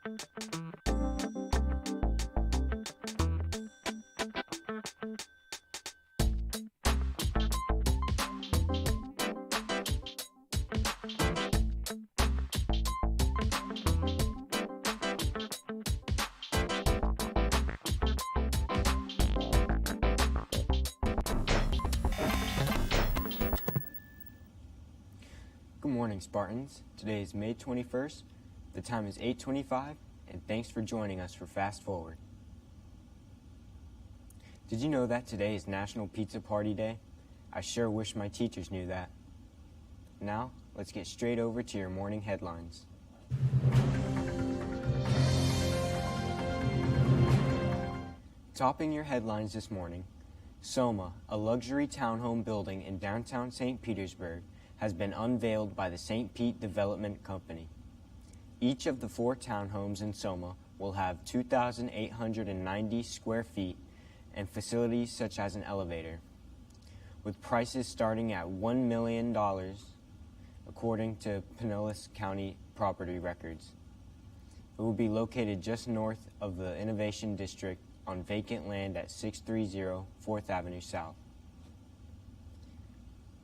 Good morning, Spartans. Today is May 21st. The time is 8:25, and thanks for joining us for Fast Forward. Did you know that today is National Pizza Party Day? I sure wish my teachers knew that. Now, let's get straight over to your morning headlines. Topping your headlines this morning, Soma, a luxury townhome building in downtown St. Petersburg, has been unveiled by the St. Pete Development Company. Each of the 4 townhomes in Soma will have 2,890 square feet and facilities such as an elevator, with prices starting at $1 million, according to Pinellas County property records. It will be located just north of the Innovation District on vacant land at 630 4th Avenue South.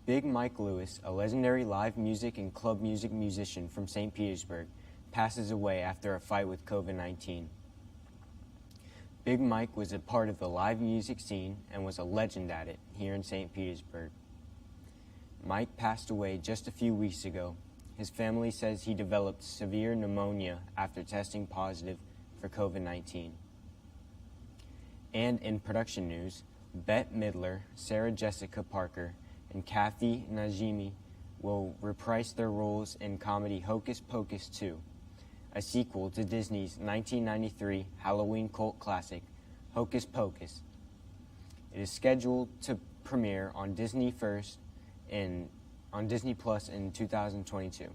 Big Mike Lewis, a legendary live music and club music musician from St. Petersburg, passes away after a fight with COVID-19. Big Mike was a part of the live music scene and was a legend at it here in St. Petersburg. Mike passed away just a few weeks ago. His family says he developed severe pneumonia after testing positive for COVID-19. And in production news, Bette Midler, Sarah Jessica Parker, and Kathy Najimy will reprise their roles in comedy Hocus Pocus 2, a sequel to Disney's 1993 Halloween cult classic, Hocus Pocus. It is scheduled to premiere on Disney Plus in 2022.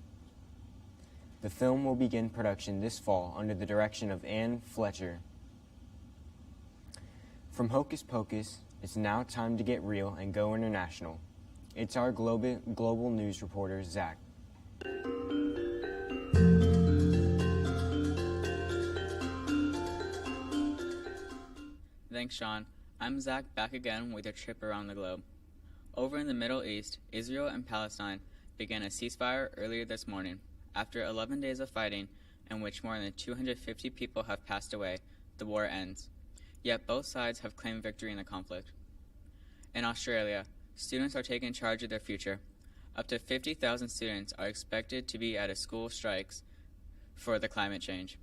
The film will begin production this fall under the direction of Anne Fletcher. From Hocus Pocus, it's now time to get real and go international. It's our global news reporter, Zach. Thanks, Sean. I'm Zach, back again with a trip around the globe. Over in the Middle East, Israel and Palestine began a ceasefire earlier this morning. After 11 days of fighting, in which more than 250 people have passed away, the war ends. Yet both sides have claimed victory in the conflict. In Australia, students are taking charge of their future. Up to 50,000 students are expected to be at a school strikes for the climate change.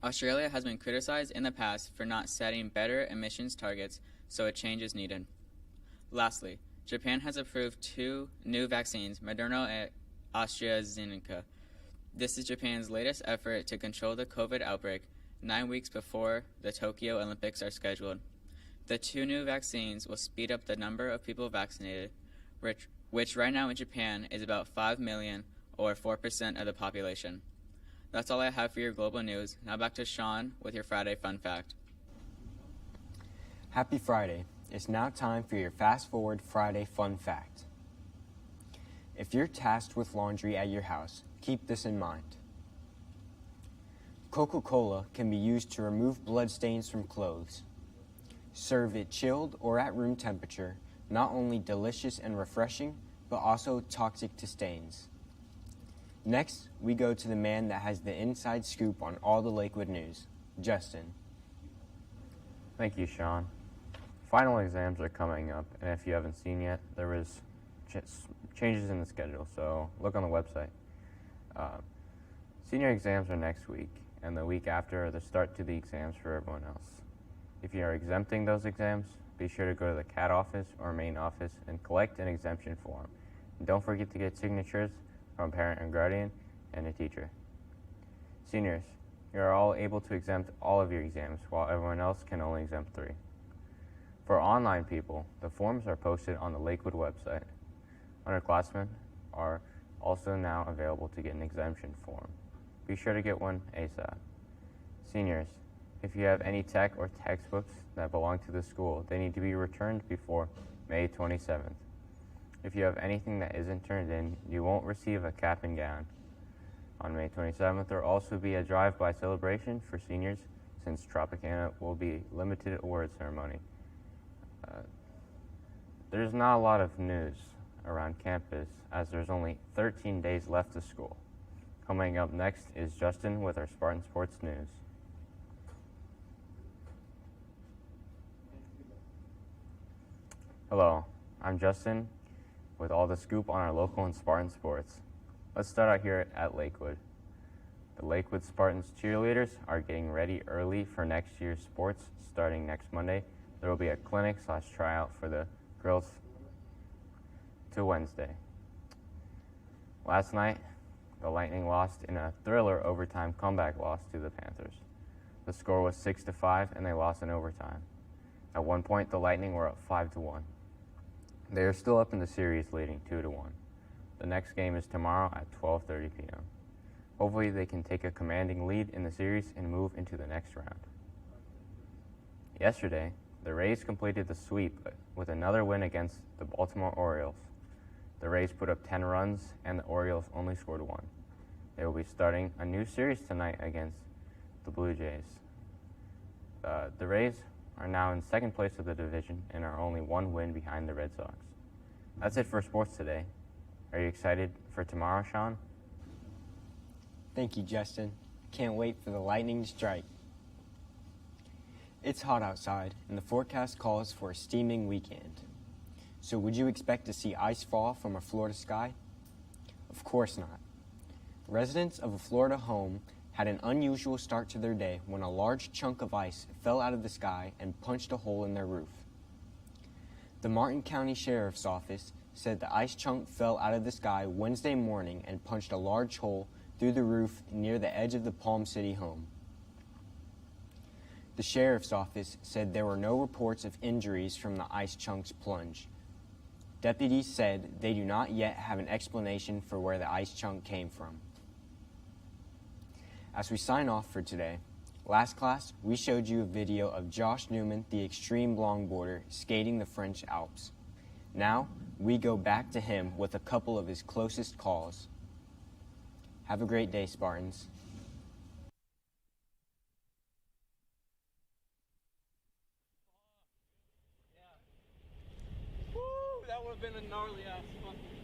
Australia has been criticized in the past for not setting better emissions targets, so a change is needed. Lastly, Japan has approved 2 new vaccines, Moderna and AstraZeneca. This is Japan's latest effort to control the COVID outbreak, 9 weeks before the Tokyo Olympics are scheduled. The 2 new vaccines will speed up the number of people vaccinated, which right now in Japan is about 5 million, or 4% of the population. That's all I have for your global news. Now back to Sean with your Friday Fun Fact. Happy Friday. It's now time for your Fast Forward Friday Fun Fact. If you're tasked with laundry at your house, keep this in mind. Coca-Cola can be used to remove bloodstains from clothes. Serve it chilled or at room temperature, not only delicious and refreshing, but also toxic to stains. Next, we go to the man that has the inside scoop on all the Lakewood news, Justin. Thank you, Sean. Final exams are coming up, and if you haven't seen yet, there is changes in the schedule, so look on the website. Senior exams are next week, and the week after are the start to the exams for everyone else. If you are exempting those exams, be sure to go to the CAT office or main office and collect an exemption form. And don't forget to get signatures from a parent and guardian and a teacher. Seniors, you are all able to exempt all of your exams, while everyone else can only exempt 3. For online people, the forms are posted on the Lakewood website. Underclassmen are also now available to get an exemption form. Be sure to get one ASAP. Seniors, if you have any tech or textbooks that belong to the school, they need to be returned before May 27th. If you have anything that isn't turned in, you won't receive a cap and gown. On May 27th, there will also be a drive-by celebration for seniors since Tropicana will be limited award ceremony. There's not a lot of news around campus as there's only 13 days left of school. Coming up next is Justin with our Spartan Sports News. Hello, I'm Justin with all the scoop on our local and Spartan sports. Let's start out here at Lakewood. The Lakewood Spartans cheerleaders are getting ready early for next year's sports. Starting next Monday, there will be a clinic/tryout for the girls to Wednesday. Last night, the Lightning lost in a thriller overtime comeback loss to the Panthers. The score was 6-5 and they lost in overtime. At one point, the Lightning were up 5-1. They are still up in the series, leading 2-1. The next game is tomorrow at 12:30 p.m. Hopefully they can take a commanding lead in the series and move into the next round. Yesterday, the Rays completed the sweep with another win against the Baltimore Orioles. The Rays put up 10 runs and the Orioles only scored 1. They will be starting a new series tonight against the Blue Jays. The Rays are now in second place of the division and are only 1 win behind the Red Sox. That's it for sports today. Are you excited for tomorrow, Sean? Thank you, Justin. Can't wait for the lightning to strike. It's hot outside, and the forecast calls for a steaming weekend. So would you expect to see ice fall from a Florida sky? Of course not. Residents of a Florida home had an unusual start to their day when a large chunk of ice fell out of the sky and punched a hole in their roof. The Martin County Sheriff's Office said the ice chunk fell out of the sky Wednesday morning and punched a large hole through the roof near the edge of the Palm City home. The Sheriff's Office said there were no reports of injuries from the ice chunk's plunge. Deputies said they do not yet have an explanation for where the ice chunk came from. As we sign off for today, last class we showed you a video of Josh Newman, the extreme longboarder, skating the French Alps. Now, we go back to him with a couple of his closest calls. Have a great day, Spartans. Woo! That would have been a gnarly ass fucking